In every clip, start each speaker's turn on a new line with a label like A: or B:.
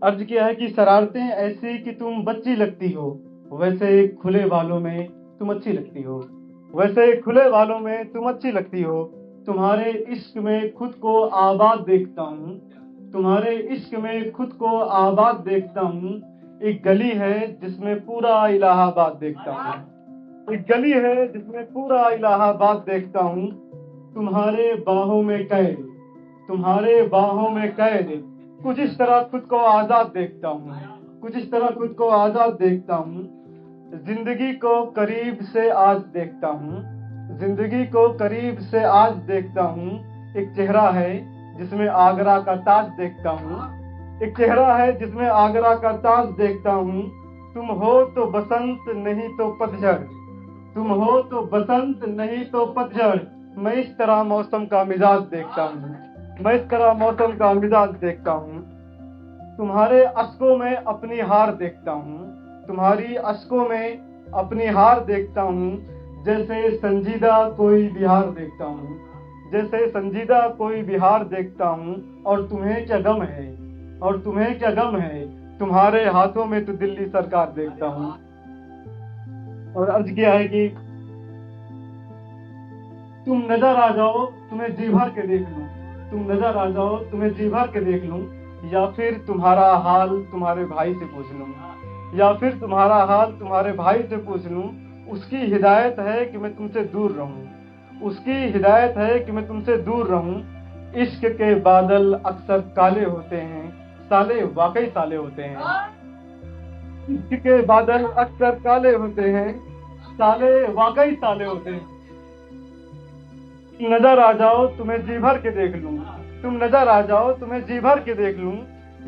A: अर्ज किया है कि शरारतें ऐसी कि तुम बच्ची लगती हो, वैसे खुले बालों में तुम अच्छी लगती हो, वैसे खुले बालों में तुम अच्छी लगती हो। तुम्हारे इश्क में खुद को आबाद देखता हूँ, तुम्हारे इश्क में खुद को आबाद देखता हूँ। एक गली है जिसमें पूरा इलाहाबाद देखता हूँ, एक गली है जिसमें पूरा इलाहाबाद देखता हूँ। तुम्हारे बाहों में कैद, तुम्हारे बाहों में कैद, कुछ इस तरह खुद को आजाद देखता हूँ, कुछ इस तरह खुद को आजाद देखता हूँ। जिंदगी को करीब से आज देखता हूँ, जिंदगी को करीब से आज देखता हूँ। एक चेहरा है जिसमें आगरा का ताज देखता हूँ, एक चेहरा है जिसमें आगरा का ताज देखता हूँ। तुम हो तो बसंत नहीं तो पतझड़, तुम हो तो बसंत नहीं तो पतझड़। मैं इस तरह मौसम का मिजाज देखता हूँ, मैं इस तरह मौसम का मिजाज देखता हूँ। तुम्हारे अश्कों में अपनी हार देखता हूँ, तुम्हारी अश्कों में अपनी हार देखता हूँ। जैसे संजीदा कोई बिहार देखता हूँ, जैसे संजीदा कोई बिहार देखता हूँ। और तुम्हें क्या गम है, और तुम्हें क्या गम है, तुम्हारे हाथों में तो दिल्ली सरकार देखता हूँ। और अर्ज किया है कि तुम नजर आ जाओ तुम्हें जी भर के देख लूं, तुम नजर आ जाओ तुम्हें जी भर के देख लूं। या फिर तुम्हारा हाल तुम्हारे भाई से पूछ लूं, या फिर तुम्हारा हाल तुम्हारे भाई से पूछ लूं। उसकी हिदायत है कि मैं तुमसे दूर रहूं, उसकी हिदायत है कि मैं तुमसे दूर रहूं। इश्क के बादल अक्सर काले होते हैं, साले वाकई साले होते हैं। इश्क के बादल अक्सर काले होते हैं, साले वाकई साले होते हैं। नजर आ जाओ तुम्हें जी भर के देख लूं, तुम नजर आ जाओ तुम्हें जी भर के देख लूं।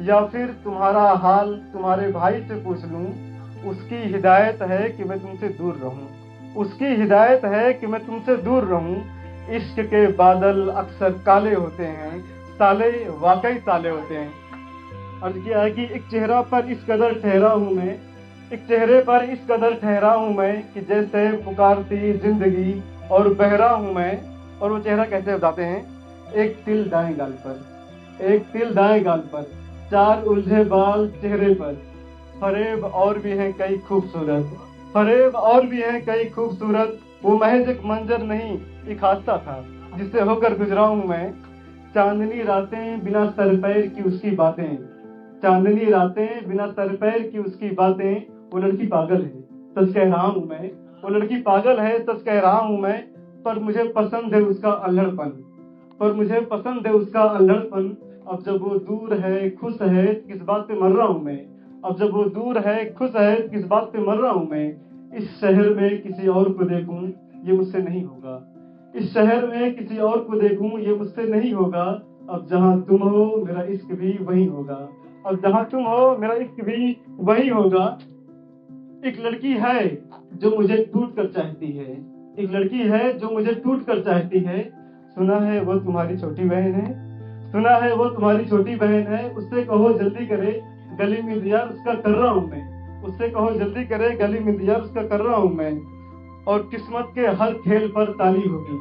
A: या फिर तुम्हारा हाल तुम्हारे भाई से पूछ लूं। उसकी हिदायत है कि मैं तुमसे दूर रहूं, उसकी हिदायत है कि मैं तुमसे दूर रहूं। इश्क के बादल अक्सर काले होते हैं, साले वाकई साले होते हैं। अर्ज किया है कि एक चेहरा पर इस कदर ठहरा हूं मैं, एक चेहरे पर इस कदर ठहरा हूं मैं कि जैसे पुकारती जिंदगी और बहरा हूं मैं। और वो चेहरा कैसे बताते हैं, एक तिल दाएं गाल पर, एक तिल दाएं गाल पर, चार उलझे बाल चेहरे पर। फरेब और भी हैं कई खूबसूरत, फरेब और भी हैं कई खूबसूरत। वो महज एक मंजर नहीं एक हादसा था जिससे होकर गुजरा हूं मैं। चांदनी रातें बिना सर पैर की उसकी बातें, चांदनी रातें बिना सर पैर की उसकी बातें। वो लड़की पागल है सच कह रहा हूं मैं, वो लड़की पागल है सच कह रहा हूं मैं। पर मुझे पसंद है उसका अल्हड़पन, पर मुझे पसंद है उसका अल्हड़पन। अब जब वो दूर है खुश है किस बात पे मर रहा हूं मैं, अब जब वो दूर है खुश है किस बात पे मर रहा हूं मैं। इस शहर में किसी और को देखूं ये मुझसे नहीं होगा, इस शहर में किसी और को देखूं ये मुझसे नहीं होगा। अब जहां तुम हो मेरा इश्क भी वही होगा, अब जहां तुम हो मेरा इश्क भी वही होगा। एक लड़की है जो मुझे टूट कर चाहती है, एक लड़की है जो मुझे टूट कर चाहती है। सुना है वो तुम्हारी छोटी बहन है, सुना है वो तुम्हारी छोटी बहन है। उससे कहो जल्दी करे गली में इंतजार उसका कर रहा हूं मैं, उससे कहो जल्दी करे गली में इंतजार उसका कर रहा हूं मैं। और किस्मत के हर खेल पर ताली होगी,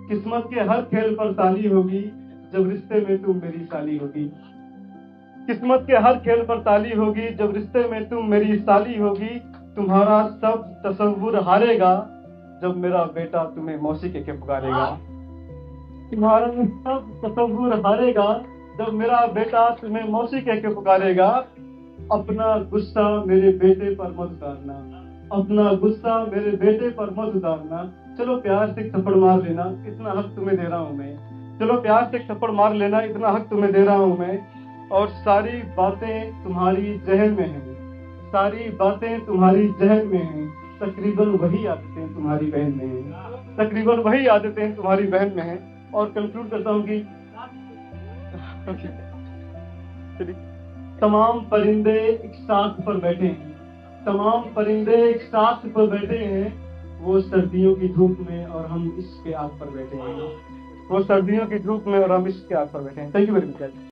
A: किस्मत के हर खेल पर ताली होगी जब रिश्ते में तुम मेरी साली होगी। किस्मत के हर खेल पर ताली होगी जब रिश्ते में तुम मेरी साली होगी। तुम्हारा सब तसव्वुर हारेगा जब मेरा बेटा तुम्हें मौसी के पुकारेगा, तुम्हारा सब तसव्वुर हारेगा जब मेरा बेटा तुम्हें मौसी के पुकारेगा। अपना गुस्सा मेरे बेटे पर मत उतारना, अपना गुस्सा मेरे बेटे पर मत उतारना। चलो प्यार से एक थप्पड़ मार लेना इतना हक तुम्हें दे रहा हूं मैं, चलो प्यार से एक थप्पड़ मार लेना इतना हक तुम्हें दे रहा हूं मैं। और सारी बातें तुम्हारी जहन में हैं, सारी बातें तुम्हारी जहन में हैं। तकरीबन वही आदतें तुम्हारी बहन में हैं, तकरीबन वही आदतें तुम्हारी बहन में हैं। और कंक्लूड करता हूँ कि चलिए, तमाम परिंदे एक साथ पर बैठे हैं, तमाम परिंदे एक साथ पर बैठे हैं। वो सर्दियों की धूप में और हम इसके आग पर बैठे हैं, वो सर्दियों की धूप में और हम इसके आग पर बैठे हैं। Thank you very much.